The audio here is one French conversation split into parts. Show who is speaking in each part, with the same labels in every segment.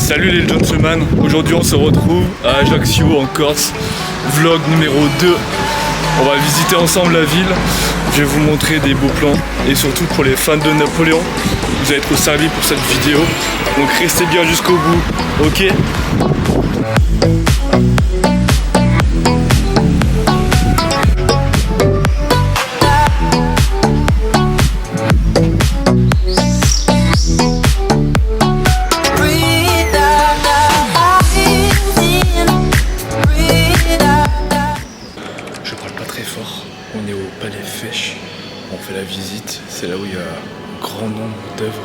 Speaker 1: Salut les gentlemen, aujourd'hui on se retrouve à Ajaccio en Corse, vlog numéro 2. On va visiter ensemble la ville, je vais vous montrer des beaux plans et surtout pour les fans de Napoléon, vous allez être servis pour cette vidéo, donc restez bien jusqu'au bout, ok ? On est au Palais Fèche, on fait la visite, c'est là où il y a un grand nombre d'œuvres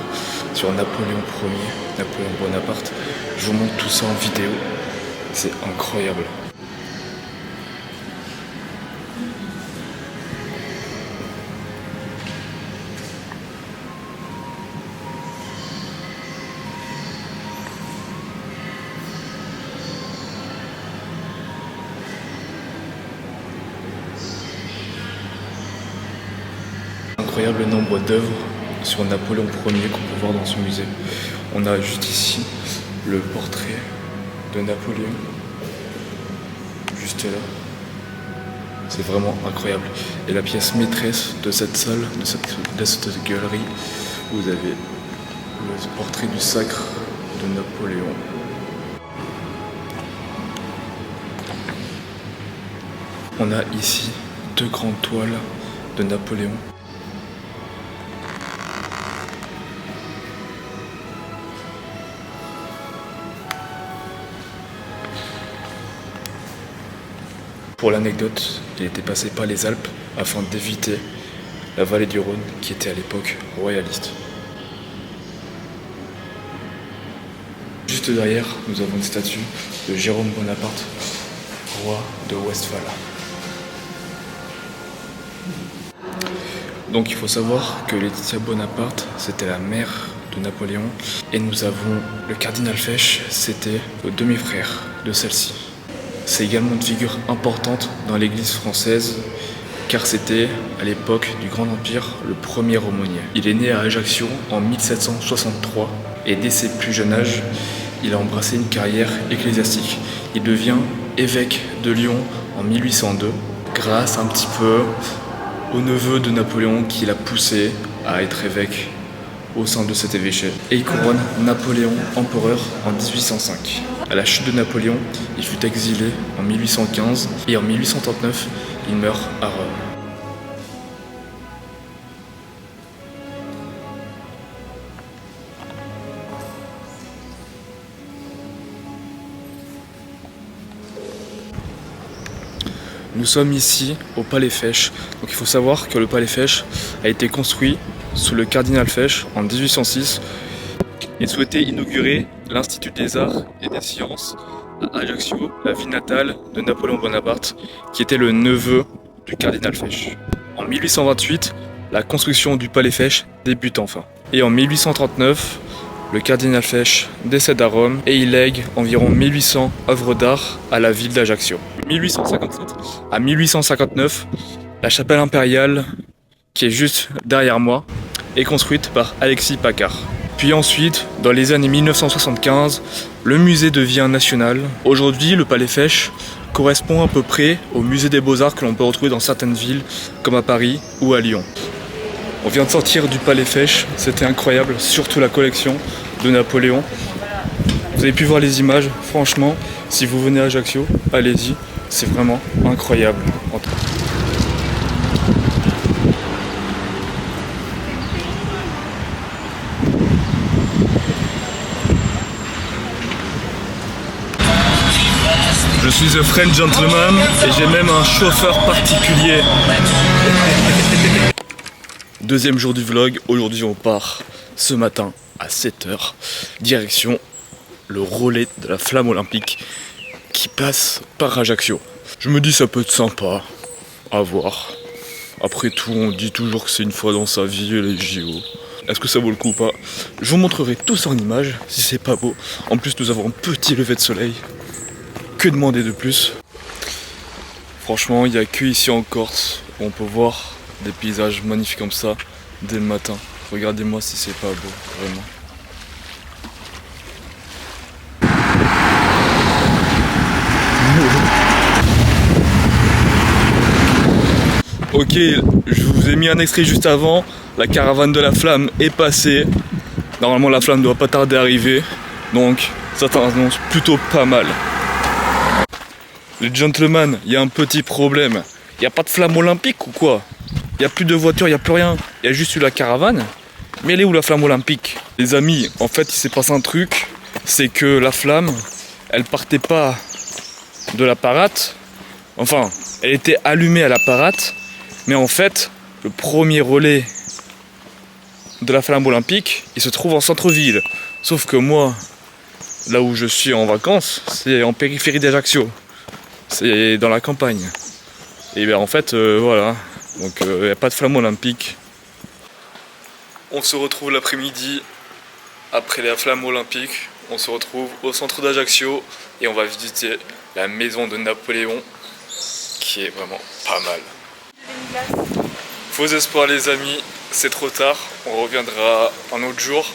Speaker 1: sur Napoléon Ier, Napoléon Bonaparte. Je vous montre tout ça en vidéo, c'est incroyable. Incroyable nombre d'œuvres sur Napoléon Ier qu'on peut voir dans ce musée. On a juste ici le portrait de Napoléon, juste là. C'est vraiment incroyable. Et la pièce maîtresse de cette salle, de cette galerie, vous avez le portrait du sacre de Napoléon. On a ici deux grandes toiles de Napoléon. Pour l'anecdote, il était passé par les Alpes afin d'éviter la vallée du Rhône qui était à l'époque royaliste. Juste derrière, nous avons une statue de Jérôme Bonaparte, roi de Westphalie. Donc il faut savoir que Laetitia Bonaparte, c'était la mère de Napoléon, et nous avons le cardinal Fesch, c'était le demi-frère de celle-ci. C'est également une figure importante dans l'église française, car c'était, à l'époque du Grand Empire, le premier aumônier. Il est né à Ajaccio en 1763, et dès ses plus jeunes âges, il a embrassé une carrière ecclésiastique. Il devient évêque de Lyon en 1802, grâce un petit peu au neveu de Napoléon qui l'a poussé à être évêque au sein de cet évêché. Et il couronne Napoléon empereur en 1805. À la chute de Napoléon, il fut exilé en 1815 et en 1839, il meurt à Rome. Nous sommes ici au Palais Fèche. Donc il faut savoir que le Palais Fèche a été construit sous le cardinal Fesch en 1806. Il souhaitait inaugurer l'Institut des Arts et des Sciences à Ajaccio, la ville natale de Napoléon Bonaparte, qui était le neveu du cardinal Fesch. En 1828, la construction du Palais Fèche débute enfin. Et en 1839, le cardinal Fesch décède à Rome et il lègue environ 1800 œuvres d'art à la ville d'Ajaccio. De 1857 à 1859, la chapelle impériale, qui est juste derrière moi, est construite par Alexis Paccard. Puis ensuite, dans les années 1975, le musée devient national. Aujourd'hui, le Palais Fèche correspond à peu près au musée des Beaux-Arts que l'on peut retrouver dans certaines villes, comme à Paris ou à Lyon. On vient de sortir du Palais Fèche, c'était incroyable, surtout la collection de Napoléon. Vous avez pu voir les images, franchement, si vous venez à Ajaccio, allez-y, c'est vraiment incroyable. Je suis un French gentleman et j'ai même un chauffeur particulier. Deuxième jour du vlog, aujourd'hui on part ce matin à 7h, direction le relais de la flamme olympique qui passe par Ajaccio. Je me dis ça peut être sympa à voir. Après tout, on dit toujours que c'est une fois dans sa vie les JO. Est-ce que ça vaut le coup ou pas? Je vous montrerai tout ça en images si c'est pas beau. En plus nous avons un petit lever de soleil. Que demander de plus? Franchement, il n'y a que ici en Corse où on peut voir des paysages magnifiques comme ça dès le matin. Regardez-moi si c'est pas beau, vraiment. Ok, je vous ai mis un extrait juste avant. La caravane de la flamme est passée. Normalement la flamme ne doit pas tarder à arriver. Donc ça t'annonce plutôt pas mal. Les gentlemen, il y a un petit problème. Il n'y a pas de flamme olympique ou quoi? Il n'y a plus de voitures, il n'y a plus rien. Il y a juste eu la caravane. Mais elle est où la flamme olympique? Les amis, en fait il s'est passé un truc. C'est que la flamme, elle partait pas de la parade. Enfin, elle était allumée à la parade. Mais en fait, le premier relais de la flamme olympique, il se trouve en centre-ville. Sauf que moi, là où je suis en vacances, c'est en périphérie d'Ajaccio. C'est dans la campagne. Et bien en fait, voilà. Donc il n'y a pas de flamme olympique. On se retrouve l'après-midi, après la flamme olympique. On se retrouve au centre d'Ajaccio et on va visiter la maison de Napoléon, qui est vraiment pas mal. Faux espoir les amis, c'est trop tard, on reviendra un autre jour.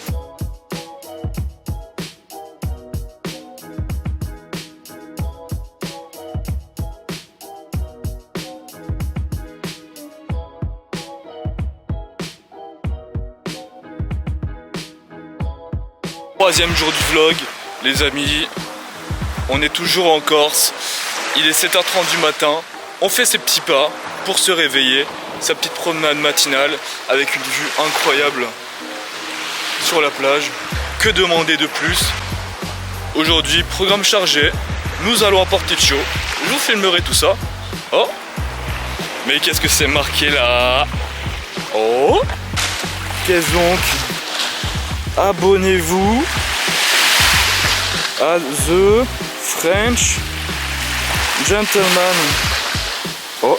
Speaker 1: Troisième jour du vlog, les amis, on est toujours en Corse, il est 7h30 du matin, on fait ses petits pas pour se réveiller, sa petite promenade matinale avec une vue incroyable sur la plage. Que demander de plus? Aujourd'hui, programme chargé, nous allons à Porticcio, je vous filmerai tout ça. Oh, mais qu'est-ce que c'est marqué là? Oh, qu'est-ce donc? Abonnez-vous à The French Gentleman. Oh.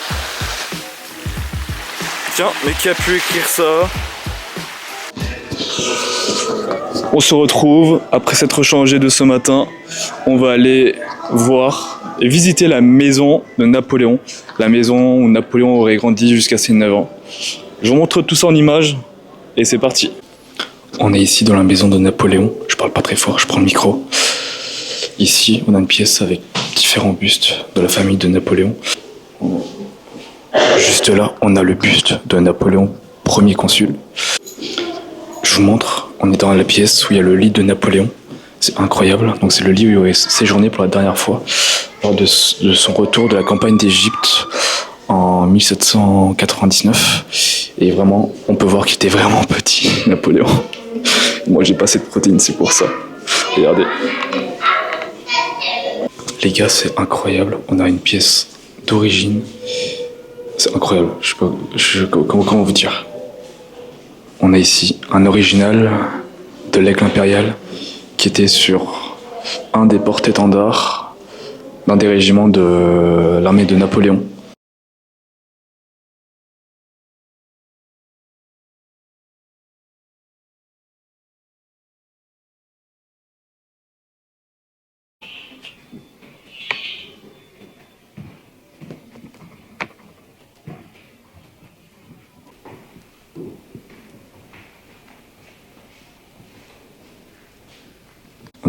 Speaker 1: Tiens, mais qui a pu écrire ça? On se retrouve après s'être changé de ce matin. On va aller voir et visiter la maison de Napoléon. La maison où Napoléon aurait grandi jusqu'à ses 9 ans. Je vous montre tout ça en images et c'est parti. On est ici dans la maison de Napoléon. Je parle pas très fort, je prends le micro. Ici, on a une pièce avec différents bustes de la famille de Napoléon. Juste là, on a le buste de Napoléon, premier consul. Je vous montre, on est dans la pièce où il y a le lit de Napoléon. C'est incroyable. Donc c'est le lit où il aurait séjourné pour la dernière fois lors de son retour de la campagne d'Égypte en 1799. Et vraiment, on peut voir qu'il était vraiment petit, Napoléon. Moi, j'ai pas assez de protéines, c'est pour ça. Regardez. Les gars, c'est incroyable. On a une pièce d'origine. C'est incroyable. Je sais pas, comment vous dire. On a ici un original de l'aigle impérial qui était sur un des porte-étendards d'un des régiments de l'armée de Napoléon.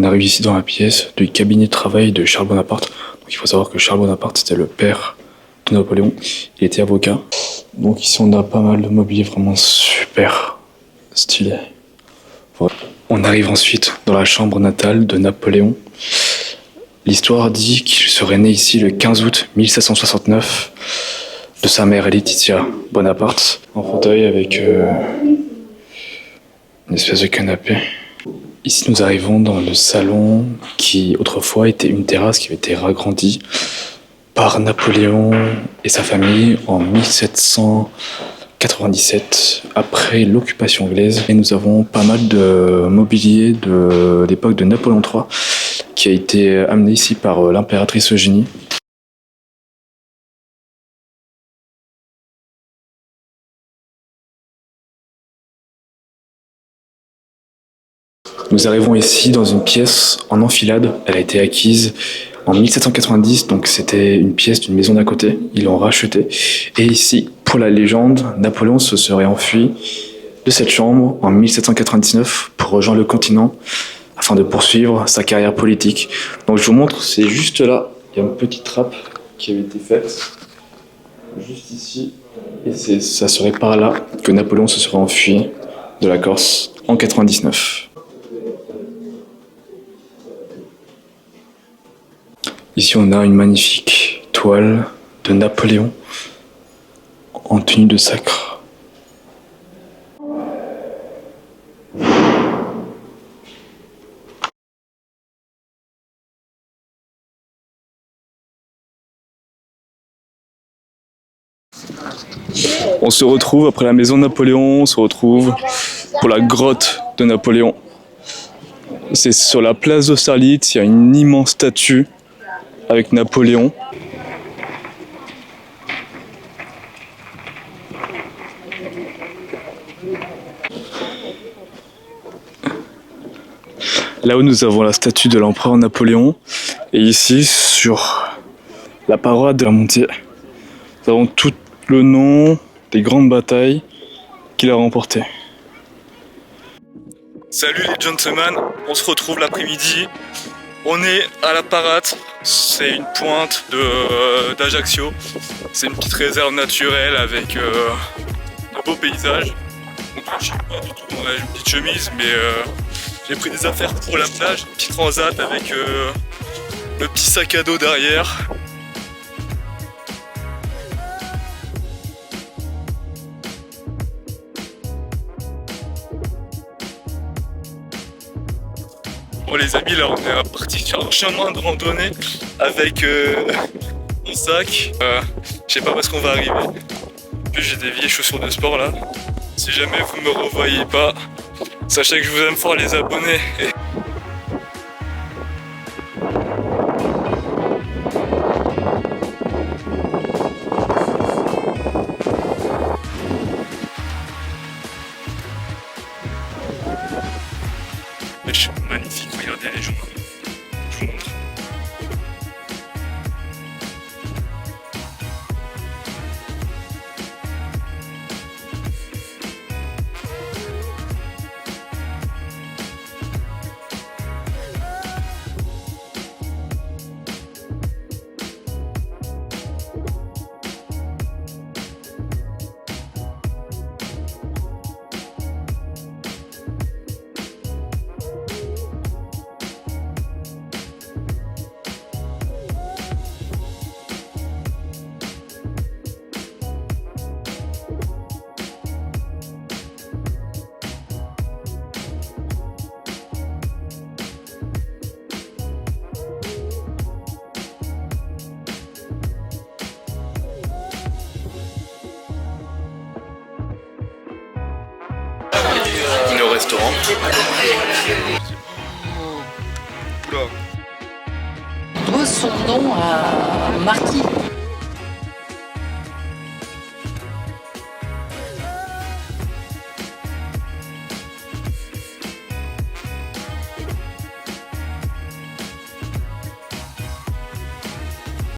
Speaker 1: On arrive ici dans la pièce du cabinet de travail de Charles Bonaparte. Donc il faut savoir que Charles Bonaparte, c'était le père de Napoléon. Il était avocat. Donc ici, on a pas mal de mobilier vraiment super stylé. Voilà. On arrive ensuite dans la chambre natale de Napoléon. L'histoire dit qu'il serait né ici le 15 août 1769 de sa mère Laetitia Bonaparte, en fauteuil avec une espèce de canapé. Ici, nous arrivons dans le salon qui autrefois était une terrasse qui avait été agrandie par Napoléon et sa famille en 1797 après l'occupation anglaise. Et nous avons pas mal de mobilier de l'époque de Napoléon III qui a été amené ici par l'impératrice Eugénie. Nous arrivons ici dans une pièce en enfilade. Elle a été acquise en 1790, donc c'était une pièce d'une maison d'à côté. Ils l'ont rachetée. Et ici, pour la légende, Napoléon se serait enfui de cette chambre en 1799 pour rejoindre le continent afin de poursuivre sa carrière politique. Donc je vous montre, c'est juste là. Il y a une petite trappe qui avait été faite. Juste ici, Et ça serait par là que Napoléon se serait enfui de la Corse en 99. Ici on a une magnifique toile de Napoléon en tenue de sacre. On se retrouve après la maison de Napoléon, on se retrouve pour la grotte de Napoléon. C'est sur la place d'Austerlitz, il y a une immense statue avec Napoléon. Là où nous avons la statue de l'empereur Napoléon, et ici sur la paroi de la montée, nous avons tout le nom des grandes batailles qu'il a remportées. Salut les gentlemen, on se retrouve l'après-midi. On est à la Parate, c'est une pointe d'Ajaccio. C'est une petite réserve naturelle avec de beaux paysages. Donc je suis pas du tout dans une petite chemise, mais j'ai pris des affaires pour la plage, un petit transat avec le petit sac à dos derrière. Bon les amis, là on est parti sur un chemin de randonnée avec mon sac. Je sais pas où est-ce qu'on va arriver. En plus j'ai des vieilles chaussures de sport là. Si jamais vous me revoyez pas, sachez que je vous aime fort les abonnés. Magnifique, regardez les gens. Je vous montre. On est au restaurant.
Speaker 2: Doit son nom à Marquis